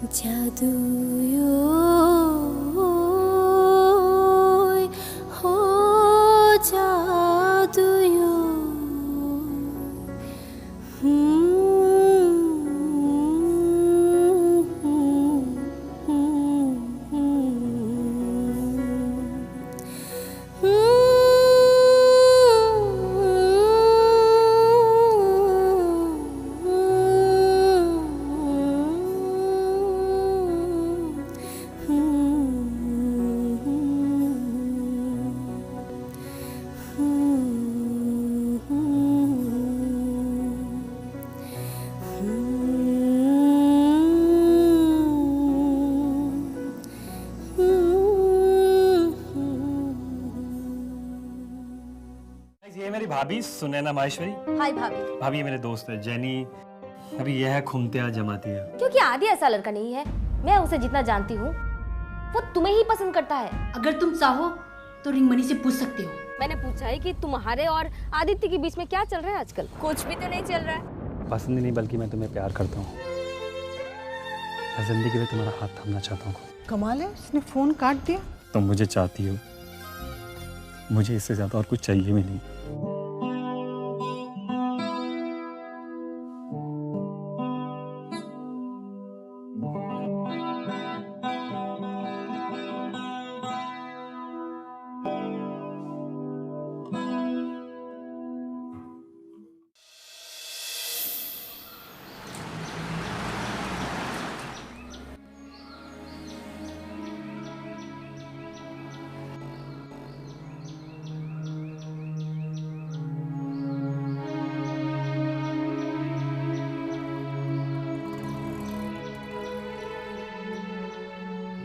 जादू हो जादू ये मेरी भाभी सुनैना माहेश्वरी। हाय भाभी। भाभी ये मेरे दोस्त है जेनी। अभी यह है खुमतिया जमातिया। क्योंकि आदि ऐसा लड़का नहीं है। मैं उसे जितना जानती हूँ वो तुम्हें ही पसंद करता है। अगर तुम चाहो तो रिंगमणि से पूछ सकते हो। मैंने पूछा है कि तुम्हारे और आदित्य के बीच में क्या चल रहा है आजकल। कुछ भी तो नहीं चल रहा है। पसंद नहीं बल्कि मैं तुम्हें प्यार करता हूँ। मैं जिंदगी में तुम्हारा हाथ थामना चाहता हूँ। कमाल है, उसने फोन काट दिया। तुम मुझे चाहती हो, मुझे इससे ज्यादा और कुछ चाहिए भी नहीं।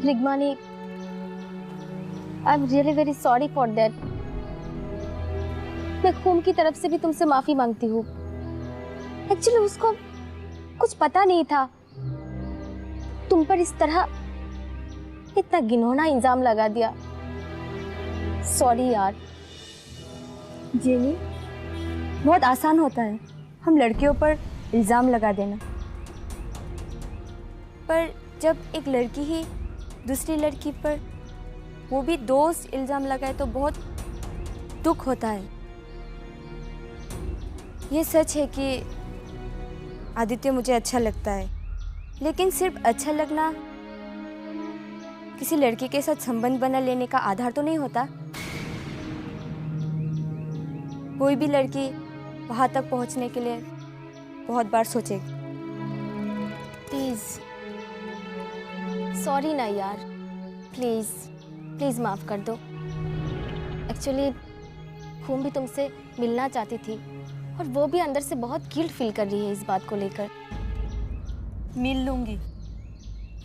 रिगमानी, I am really very sorry for that. मैं खूम की तरफ से भी तुमसे माफी मांगती हूँ। एक्चुअली उसको कुछ पता नहीं था तुम पर इस तरह इतना घिनौना इल्जाम लगा दिया। सॉरी यार। जेनी, बहुत आसान होता है हम लड़कियों पर इल्ज़ाम लगा देना, पर जब एक लड़की ही दूसरी लड़की पर, वो भी दोस्त, इल्ज़ाम लगाए तो बहुत दुख होता है। ये सच है कि आदित्य मुझे अच्छा लगता है, लेकिन सिर्फ अच्छा लगना किसी लड़की के साथ संबंध बना लेने का आधार तो नहीं होता। कोई भी लड़की वहाँ तक पहुँचने के लिए बहुत बार सोचेगी। प्लीज सॉरी ना यार, प्लीज प्लीज माफ कर दो। एक्चुअली खूम भी तुमसे मिलना चाहती थी और वो भी अंदर से बहुत गिल्ट फील कर रही है इस बात को लेकर। मिल लूँगी,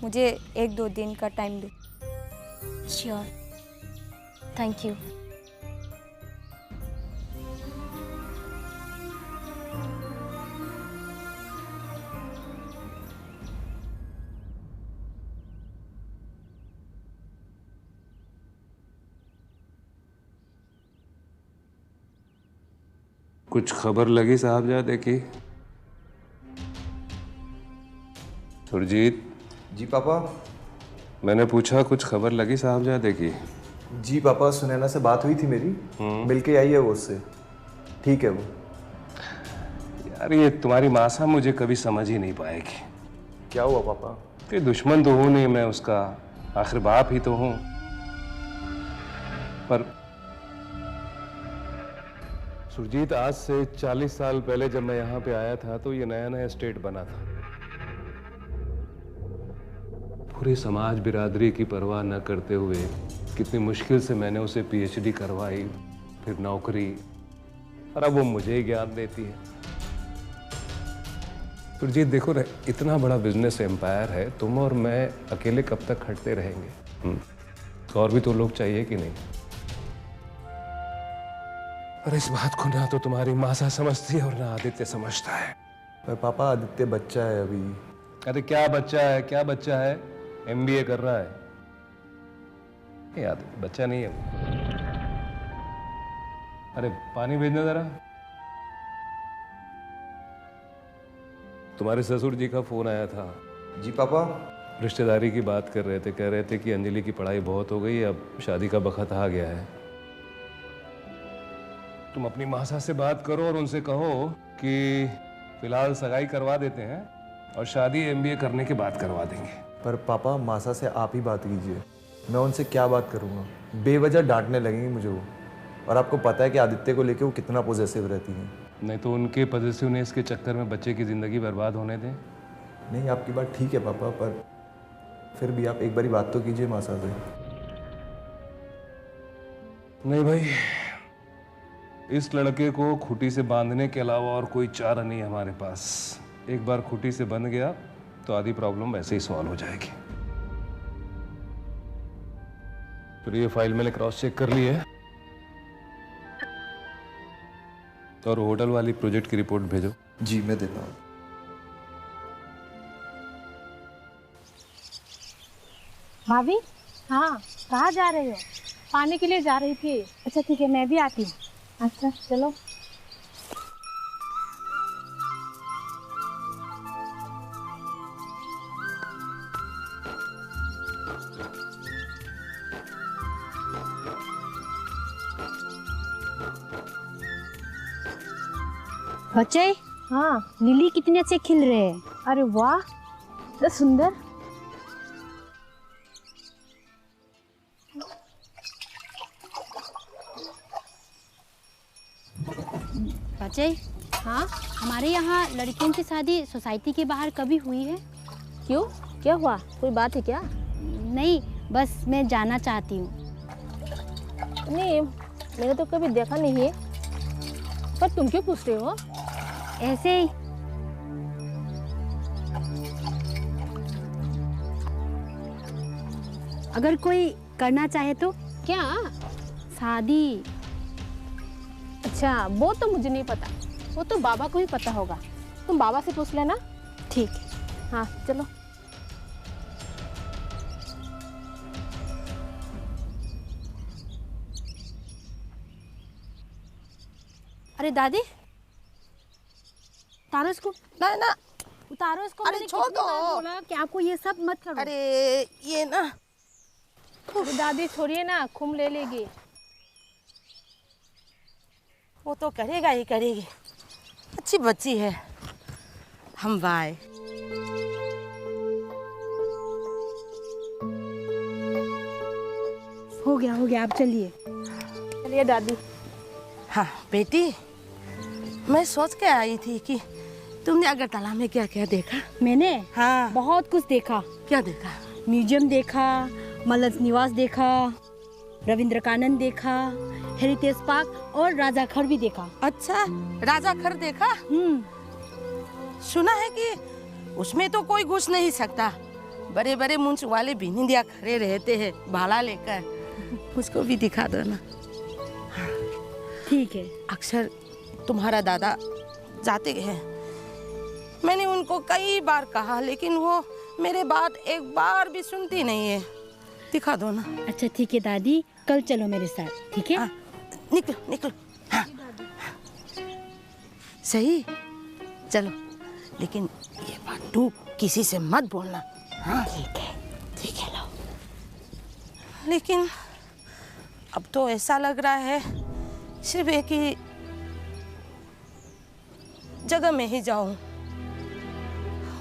मुझे 1-2 दिन का टाइम दो। Sure, thank you. कुछ खबर लगी साहबजादे की? सुरजीत। जी पापा। मैंने पूछा कुछ खबर लगी साहबजादे की? जी पापा, सुनैना से बात हुई थी मेरी। मिलके आई है वो उससे, ठीक है वो। यार ये तुम्हारी मासा मुझे कभी समझ ही नहीं पाएगी। क्या हुआ पापा? कि दुश्मन तो हूं नहीं मैं उसका, आखिर बाप ही तो हूं। पर सुरजीत, आज से 40 साल पहले जब मैं यहाँ पे आया था तो ये नया नया स्टेट बना था। पूरे समाज बिरादरी की परवाह न करते हुए कितनी मुश्किल से मैंने उसे पीएचडी करवाई, फिर नौकरी, और अब वो मुझे ही ज्ञान देती है। सुरजीत देखो, इतना बड़ा बिजनेस एम्पायर है, तुम और मैं अकेले कब तक खटते रहेंगे? और भी तो लोग चाहिए कि नहीं? पर इस बात को ना तो तुम्हारी मासा समझती है और ना आदित्य समझता है। पर पापा आदित्य बच्चा है अभी। अरे क्या बच्चा है, क्या बच्चा है? एमबीए कर रहा है। नहीं आदित्य बच्चा नहीं है वो। अरे पानी भेजना जरा। तुम्हारे ससुर जी का फोन आया था। जी पापा। रिश्तेदारी की बात कर रहे थे, कह रहे थे कि अंजलि की पढ़ाई बहुत हो गई, अब शादी का बखत आ गया है। तुम अपनी मासा से बात करो और उनसे कहो कि फिलहाल सगाई करवा देते हैं और शादी एमबीए करने के बाद करवा देंगे। पर पापा मासा से आप ही बात कीजिए, मैं उनसे क्या बात करूँगा? बेवजह डांटने लगेंगी मुझे वो। और आपको पता है कि आदित्य को लेके वो कितना पॉजेसिव रहती है। नहीं तो उनके पॉजेसिवनेस के चक्कर में बच्चे की ज़िंदगी बर्बाद होने दें। नहीं, आपकी बात ठीक है पापा, पर फिर भी आप एक बारी बात तो कीजिए मासा से। नहीं भाई, इस लड़के को खूंटी से बांधने के अलावा और कोई चारा नहीं है हमारे पास। एक बार खूंटी से बंध गया तो आधी प्रॉब्लम वैसे ही सॉल्व हो जाएगी। तो ये फाइल मैंने क्रॉस चेक कर ली है और होटल वाली प्रोजेक्ट की रिपोर्ट भेजो। जी मैं देता हूँ। भाभी, हाँ कहाँ जा रही हो? पानी के लिए जा रही थी। अच्छा ठीक है, मैं भी आती हूँ। अच्छा चलो। बच्चे, हाँ, लिली कितने अच्छे खिल रहे हैं। अरे वाह, तो सुंदर। बच्चे, हाँ, हमारे यहाँ लड़कियों की शादी सोसाइटी के बाहर कभी हुई है? क्यों, क्या हुआ? कोई बात है क्या? नहीं, बस मैं जानना चाहती हूँ। नहीं, मैंने तो कभी देखा नहीं है। पर तुम क्यों पूछ रहे हो? ऐसे ही। अगर कोई करना चाहे तो? क्या? शादी। अच्छा, वो तो मुझे नहीं पता, वो तो बाबा को ही पता होगा। तुम बाबा से पूछ लेना। ठीक है। हाँ चलो। अरे दादी, उतारो इसको। ना ना, उतारो इसको। अरे मैंने छोड़ कितनी बार दो। बोला कि आपको ये सब मत करो। अरे ये ना, अरे दादी छोड़िए ना, खून ले लेगी। वो तो करेगा ही करेगी, अच्छी बच्ची है। हम बाय। हो गया, आप चलिए। चलिए दादी। हाँ बेटी, मैं सोच के आई थी कि तुमने अगरतला में क्या क्या देखा। मैंने हाँ, बहुत कुछ देखा। क्या देखा? म्यूजियम देखा, मलंस निवास देखा, रविंद्र कानन देखा, हेरिटेज पार्क और राजा खर भी देखा। अच्छा, राजा खर देखा? सुना है कि उसमें तो कोई घुस नहीं सकता, बड़े बड़े मुंच वाले भिनिंदिया खड़े रहते हैं भाला लेकर। उसको भी दिखा दो ना। ठीक है। अक्सर तुम्हारा दादा जाते हैं, मैंने उनको कई बार कहा, लेकिन वो मेरे बात एक बार भी सुनती नहीं है। दिखा दो ना। अच्छा ठीक है दादी, कल चलो मेरे साथ। ठीक है? निकलो निकलो। हाँ। सही, चलो, लेकिन ये बात तू किसी से मत बोलना। हाँ ठीक है, ठीक है। लो, लेकिन अब तो ऐसा लग रहा है सिर्फ एक ही जगह में ही जाऊं,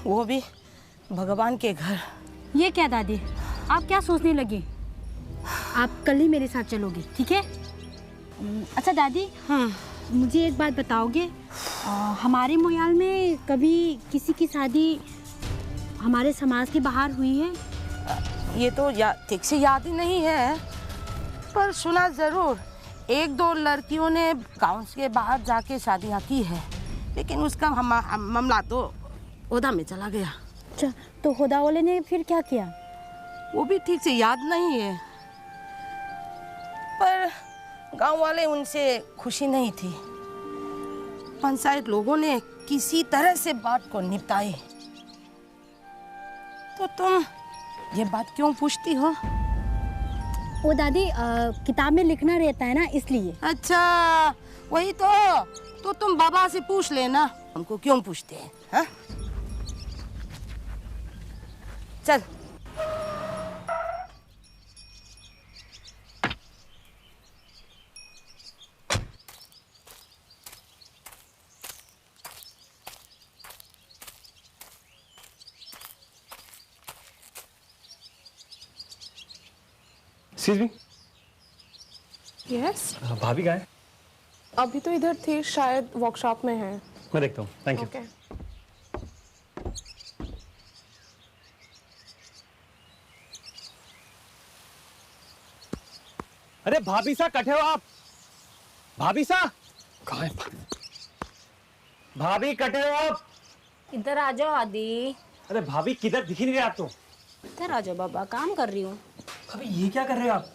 वो भी भगवान के घर। ये क्या दादी, आप क्या सोचने लगी? आप कल ही मेरे साथ चलोगे, ठीक है? अच्छा दादी, मुझे एक बात बताओगे, हमारे मोयाल में कभी किसी की शादी हमारे समाज के बाहर हुई है? ये तो ठीक से याद ही नहीं है, पर सुना जरूर। एक दो लड़कियों ने गांव के बाहर जाके शादियां की है, लेकिन उसका मामला तो ओदा में चला गया। अच्छा, तो खुदा वाले ने फिर क्या किया? वो भी ठीक से याद नहीं है, पर गांव वाले उनसे खुशी नहीं थी। पंचायत लोगों ने किसी तरह से बात को निपटाई। तो तुम ये बात क्यों पूछती हो? वो दादी, किताब में लिखना रहता है ना, इसलिए। अच्छा, वही तो तुम बाबा से पूछ लेना, उनको क्यों पूछते हैं? हाँ? चल एक्सक्यूज मी, यस भाभी कहाँ है? अभी तो इधर थे, शायद वर्कशॉप में है। मैं देखता हूँ, थैंक यू। ओके अरे भाभी सा कटे हो आप? भाभी सा कहाँ है? भाभी कटे हो आप? इधर आ जाओ आदि। अरे भाभी किधर दिख ही नहीं रहे आप तो। इधर आ जाओ बाबा, काम कर रही हूँ। भाभी ये क्या कर रहे हो आप?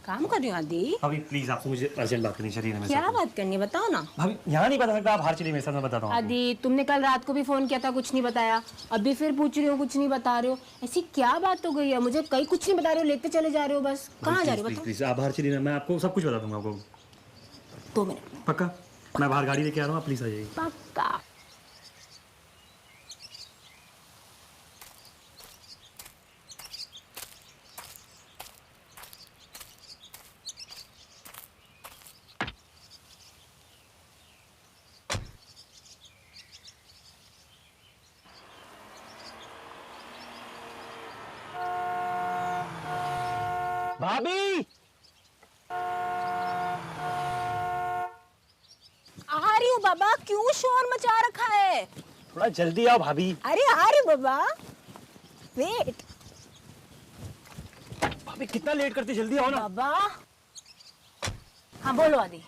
काम कर रही हूँ आदि। भाभी प्लीज आपसे मुझे अर्जेंट बात करनी चाहिए। क्या बात करनी है बताओ ना। भाभी यहाँ नहीं बता सकता, आप बाहर चलिए मेरे साथ, मैं बताता हूँ। आदि तुमने कल रात को भी फोन किया था, कुछ नहीं बताया। अभी फिर पूछ रही हूँ, कुछ नहीं बता रहे हो। ऐसी क्या बात हो गई है? मुझे कहीं कुछ नहीं बता रहे हो, लेते चले जा रहे हो बस। कहाँ जा रहे हो बताओ। प्लीज आप बाहर चलिए ना, मैं आपको सब कुछ बता दूंगा आपको। 2 मिनट। पक्का? मैं बाहर गाड़ी लेके आ रहा हूँ, आप प्लीज आ जाइए। पक्का। भाभी आ रही हूँ बाबा, क्यों शोर मचा रखा है? थोड़ा जल्दी आओ भाभी। अरे आ रही हूँ बाबा, वेट। भाभी कितना लेट करती, जल्दी आओ ना। बाबा हाँ बोलो आदि।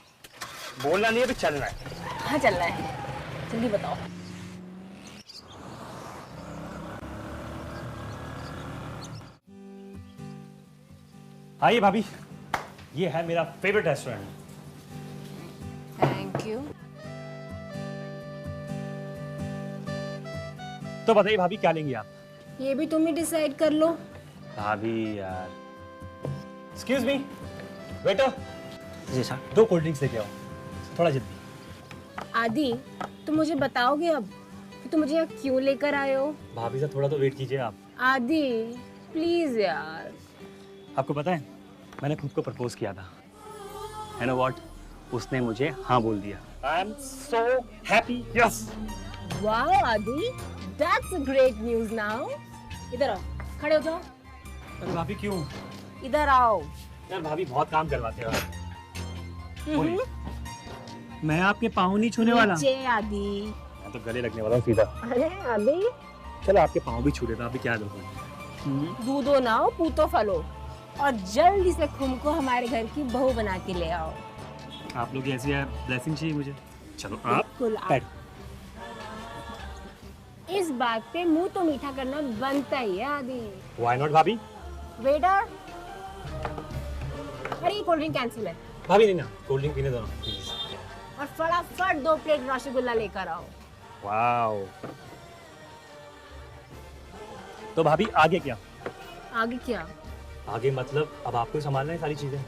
बोलना नहीं है, अभी चलना है। हाँ चल रहा है, जल्दी बताओ। आइए भाभी, ये है मेरा फेवरेट रेस्टोरेंट। Thank you. तो बताइए भाभी क्या लेंगी आप? ये भी तुम ही डिसाइड कर लो। भाभी यार। Excuse me, waiter. जी सर। 2 कोल्ड ड्रिंक्स लेके आओ, थोड़ा जल्दी। आदि तुम मुझे बताओगे अब कि तुम मुझे यहाँ क्यों लेकर आए हो? भाभी साहब थोड़ा तो वेट कीजिए आप। आदि प्लीज यार। आपको पता है मैंने खुद को प्रपोज किया था, you know what? उसने मुझे हाँ बोल दिया। I am so happy, yes. Wow आदि, that's great news now. इधर आओ, खड़े हो जाओ। अरे भाभी क्यों? इधर आओ। यार भाभी बहुत काम करवाते हो आप। बोलिए। मैं आपके पाँव नहीं छूने वाला। नीचे आदि। मैं तो गले लगने वाला हूँ सीधा। अरे आदि चलो आपके पाँव भी छू लेता, अभी क्या करूँ? दूधो ना हो, पूतो फलो, और जल्दी से खुम को हमारे घर की बहू बना के ले आओ। आप लोग ऐसी ब्लेसिंग चाहिए मुझे। चलो आप बिल्कुल बैठ। इस बात पे मुंह तो मीठा करना बनता ही है आदि। Why not भाभी? वेटर, अरे ये कोल्ड ड्रिंक कैंसिल है। भाभी नहीं ना, कोल्ड ड्रिंक पीने दो ना प्लीज। और फटाफट 2 प्लेट रसगुल्ला लेकर आओ। वाओ। तो भाभी आगे क्या? आगे क्या? आगे मतलब अब आपको ही संभालना है सारी चीजें।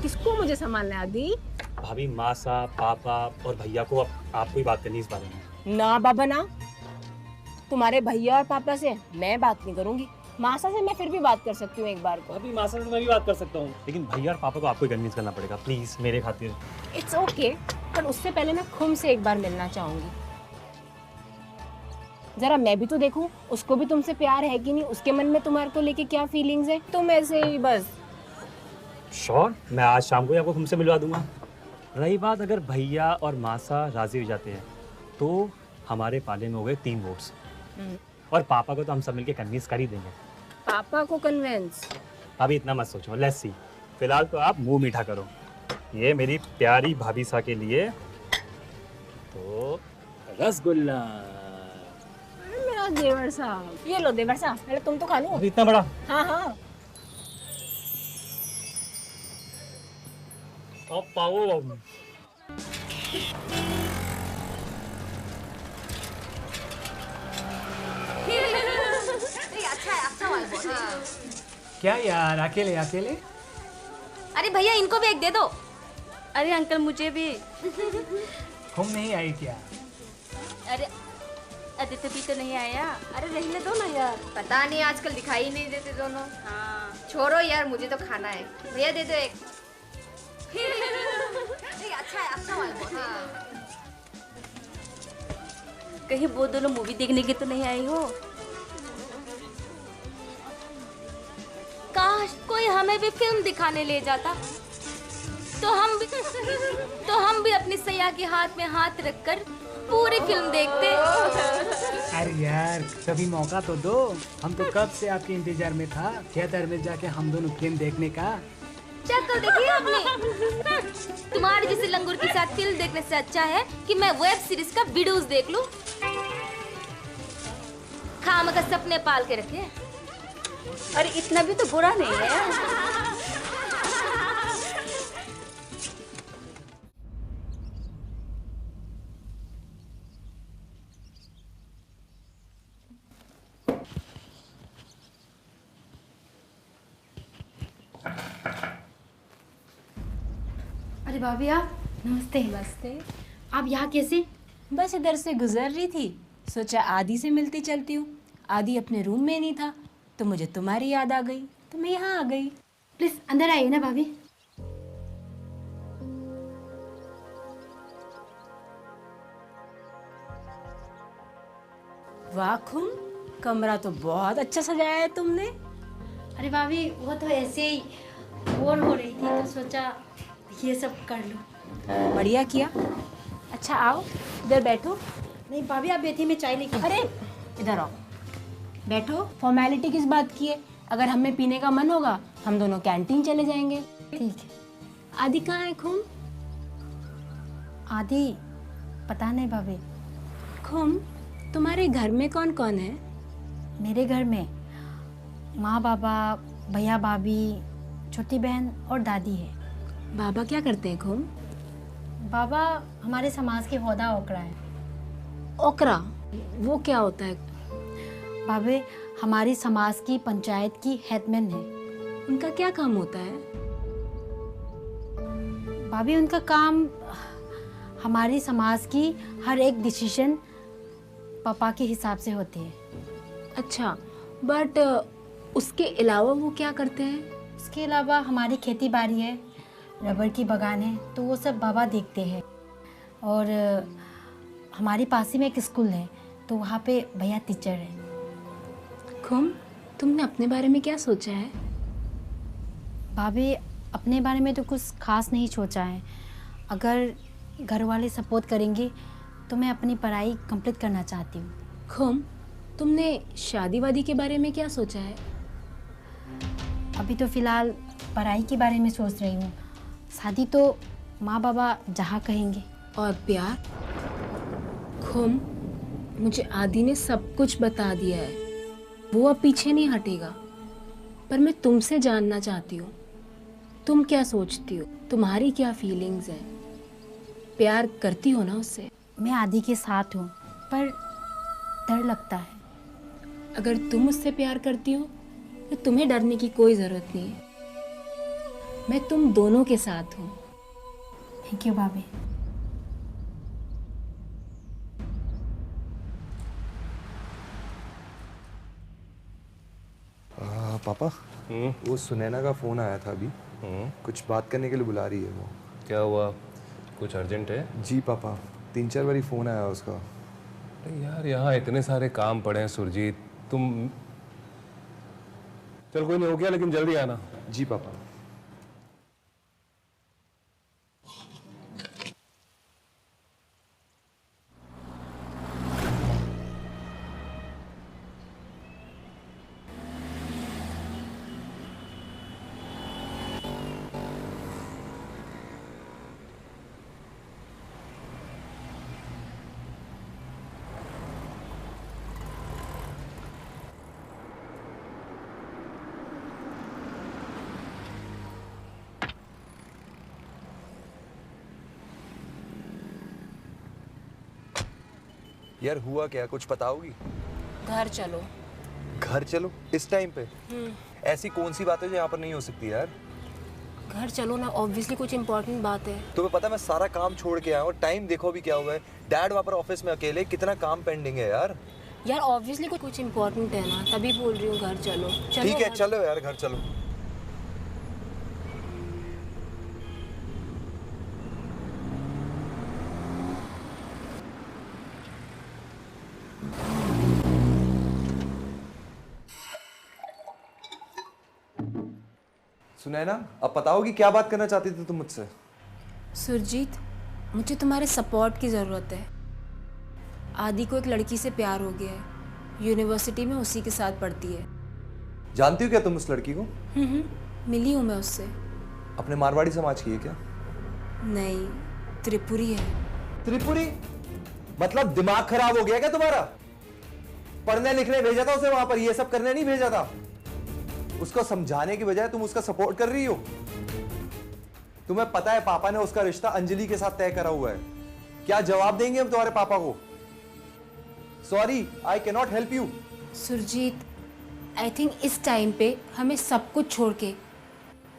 किसको मुझे संभालना है आदि? भाभी मासा, पापा और भैया को अब आपको ही बात करनी इस बारे में। ना बाबा ना, तुम्हारे भैया और पापा से मैं बात नहीं करूंगी। मासा से मैं फिर भी बात कर सकती हूँ एक बार को। भाभी मासा से मैं भी बात कर सकता हूँ, लेकिन भैया और पापा को आपको ही कन्विंस करना पड़ेगा प्लीज, मेरे खातिर। इट्स ओके, पर उससे पहले मैं खुम से एक बार मिलना चाहूंगी। जरा मैं भी तो देखूं, उसको भी तुमसे प्यार है कि नहीं, उसके मन में तुम्हारे को लेके क्या फीलिंग्स है। तुम ऐसे ही बस। श्योर, मैं आज शाम को ही आपको हमसे मिलवा दूंगा। रही बात अगर भैया और मासा राजी हो जाते हैं तो हमारे पाले में हो गए 3 वोट्स, और पापा को तो हम सब मिलके कन्विंस कर ही देंगे। पापा को कन्विंस? अभी इतना मत सोचो, लेट्स सी। फिलहाल तो आप मुंह मीठा करो, ये मेरी प्यारी भाभी सा के लिए तो रसगुल्ला। मेरा देवर साहब, ये लो देवर साहब, पहले तुम तो खा लो। अभी इतना बड़ा? हाँ हाँ। अब पाओ। क्या यार, अकेले अकेले? अरे भैया इनको भी एक दे दो। अरे अंकल मुझे भी। हम नहीं आई क्या? अरे आदित्य भी तो नहीं आया। अरे रहने दो ना यार, पता नहीं आजकल दिखाई नहीं देते दोनों। हाँ छोड़ो यार, मुझे तो खाना है। भैया दे दो एक। अच्छा है, अच्छा वाला। कहीं वो दोनों मूवी देखने के तो नहीं आई हो? कहाँ काश कोई हमें भी फिल्म दिखाने ले जाता, तो हम भी अपनी सैया के हाथ में हाथ रखकर पूरी फिल्म देखते। अरे यार कभी मौका तो दो, हम तो कब से आपके इंतजार में था थिएटर में जाके हम दोनों फिल्म देखने का। शक्ल देखी आपने? तुम्हारे जैसे लंगूर के साथ फिल्म देखने से अच्छा है कि मैं वेब सीरीज का वीडियोस देख लूं। खाम का सपने पाल के रखे। अरे इतना भी तो बुरा नहीं है। अरे भाभी आप नमस्ते। नमस्ते। आप यहाँ कैसे? बस इधर से गुजर रही थी, सोचा आदि से मिलती चलती हूँ। आदि अपने रूम में नहीं था तो मुझे तुम्हारी याद आ गई तो मैं यहाँ आ गई। प्लीज अंदर आइए ना भाभी। वाह खुम, कमरा तो बहुत अच्छा सजाया है तुमने। अरे भाभी वो तो ऐसे ही बोर हो रही थी तो सोचा ये सब कर लो। बढ़िया किया। अच्छा आओ इधर बैठो। नहीं भाभी आप बैठी, मैं चाय लेके। अरे इधर आओ बैठो। फॉर्मेलिटी किस बात की है? अगर हमें पीने का मन होगा हम दोनों कैंटीन चले जाएंगे। ठीक है। आदि कहाँ है खुम? आदि पता नहीं भाभी। खुम तुम्हारे घर में कौन कौन है? मेरे घर में माँ बाबा, भैया भाभी, छोटी बहन और दादी है। बाबा क्या करते हैं खुम? बाबा हमारे समाज के होदा ओकरा है। ओकरा वो क्या होता है? भाभी हमारी समाज की पंचायत की हेडमैन है। उनका क्या काम होता है? भाभी उनका काम हमारी समाज की हर एक डिसीजन पापा के हिसाब से होती है। अच्छा, बट उसके अलावा वो क्या करते हैं? उसके अलावा हमारी खेती बाड़ी है, रबर की बागान है, तो वो सब बाबा देखते हैं। और हमारे पास ही में एक स्कूल है तो वहाँ पे भैया टीचर है। खुम तुमने अपने बारे में क्या सोचा है? भाभी अपने बारे में तो कुछ खास नहीं सोचा है। अगर घर वाले सपोर्ट करेंगे तो मैं अपनी पढ़ाई कंप्लीट करना चाहती हूँ। खुम तुमने शादी वादी के बारे में क्या सोचा है? अभी तो फिलहाल पढ़ाई के बारे में सोच रही हूँ। शादी तो माँ बाबा जहाँ कहेंगे। और प्यार? खुम मुझे आदि ने सब कुछ बता दिया है, वो अब पीछे नहीं हटेगा। पर मैं तुमसे जानना चाहती हूँ, तुम क्या सोचती हो? तुम्हारी क्या फीलिंग्स हैं? प्यार करती हो ना उससे? मैं आदि के साथ हूँ पर डर लगता है। अगर तुम उससे प्यार करती हो तो तुम्हें डरने की कोई ज़रूरत नहीं है। मैं तुम दोनों के साथ हूँ। थैंक यू भाभी। पापा वो सुनैना का फ़ोन आया था अभी। कुछ बात करने के लिए बुला रही है वो। क्या हुआ? कुछ अर्जेंट है? जी पापा, 3-4 बारी फ़ोन आया उसका। अरे यार यहाँ इतने सारे काम पड़े हैं सुरजीत, तुम चल कोई नहीं, हो गया लेकिन जल्दी आना। जी पापा। यार हुआ क्या, कुछ बताओगी? घर चलो। घर चलो? इस टाइम पे? ऐसी कौन सी बात है जो यहाँ पर नहीं हो सकती यार? घर चलो ना, ऑब्वियसली कुछ इम्पोर्टेंट बात है। तुम्हें पता है मैं सारा काम छोड़ के आया हूँ, टाइम देखो अभी क्या हुआ है। डैड वहाँ पर ऑफिस में अकेले, कितना काम पेंडिंग है यार। यार ऑब्वियसली कुछ इम्पोर्टेंट है ना, तभी बोल रही हूँ घर चलो। ठीक है चलो यार, घर चलो। सुनैना, अब बताओगी क्या बात करना चाहती थी तुम मुझसे? सुरजीत, मुझे तुम्हारे सपोर्ट की ज़रूरत है। आदि को एक लड़की से प्यार हो गया है, यूनिवर्सिटी में उसी के साथ पढ़ती है। जानती हो क्या तुम उस लड़की को? मिली हूँ मैं उससे। अपने मारवाड़ी समाज की है क्या? नहीं, त्रिपुरी है। त्रिपुरी? मतलब दिमाग खराब हो गया क्या तुम्हारा? पढ़ने लिखने भेजा था उसे वहां पर, ये सब करने नहीं भेजा था। उसको समझाने की बजाय तुम उसका सपोर्ट कर रही हो। तुम्हें पता है पापा ने उसका रिश्ता अंजलि के साथ तय करा हुआ है। क्या जवाब देंगे हम तुम्हारे पापा को? Sorry, I can not help you. Surjit, I think इस टाइम पे हमें सब कुछ छोड़ के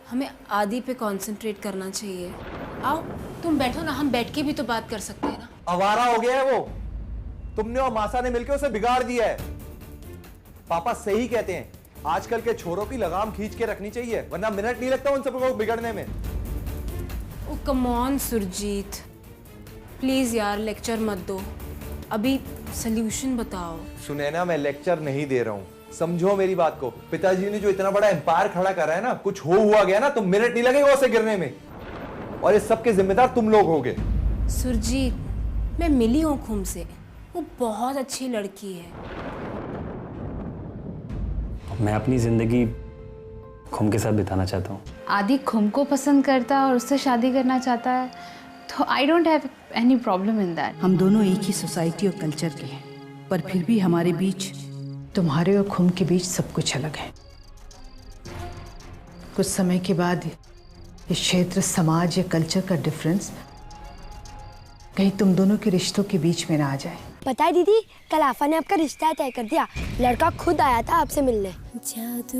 हमें आदि पे कंसंट्रेट करना चाहिए। आओ तुम बैठो ना, हम बैठ के भी तो बात कर सकते हैं ना। आवारा हो गया है वो। तुमने और मासा ने मिलकर उसे बिगाड़ दिया है। पापा सही कहते हैं, आजकल के छोरों की लगाम खींच के रखनी चाहिए, वरना मिनट नहीं लगता उन सबको बिगड़ने में। ओ कम ऑन सुरजीत, प्लीज यार लेक्चर मत दो, अभी सल्यूशन बताओ। सुनैना, मैं लेक्चर नहीं दे रहा हूं, समझो मेरी बात को। पिताजी ने जो इतना बड़ा एम्पायर खड़ा करा है ना, कुछ हुआ गया ना तो मिनट नहीं लगेगा उसे गिरने में, और इस सब के जिम्मेदार तुम लोग होगे। सुरजीत, मैं मिली हूँ खुम से, वो बहुत अच्छी लड़की है। मैं अपनी जिंदगी खुम के साथ बिताना चाहता हूँ। आदि खुम को पसंद करता है और उससे शादी करना चाहता है, तो I don't have any problem in that. हम दोनों एक ही सोसाइटी और कल्चर के हैं, पर फिर भी हमारे बीच, तुम्हारे और खुम के बीच सब कुछ अलग है। कुछ समय के बाद ये क्षेत्र, समाज या कल्चर का डिफरेंस कहीं तुम दोनों के रिश्तों के बीच में ना आ जाए। पता है दीदी, कल आफा ने आपका रिश्ता तय कर दिया। लड़का खुद आया था आपसे मिलने। जादू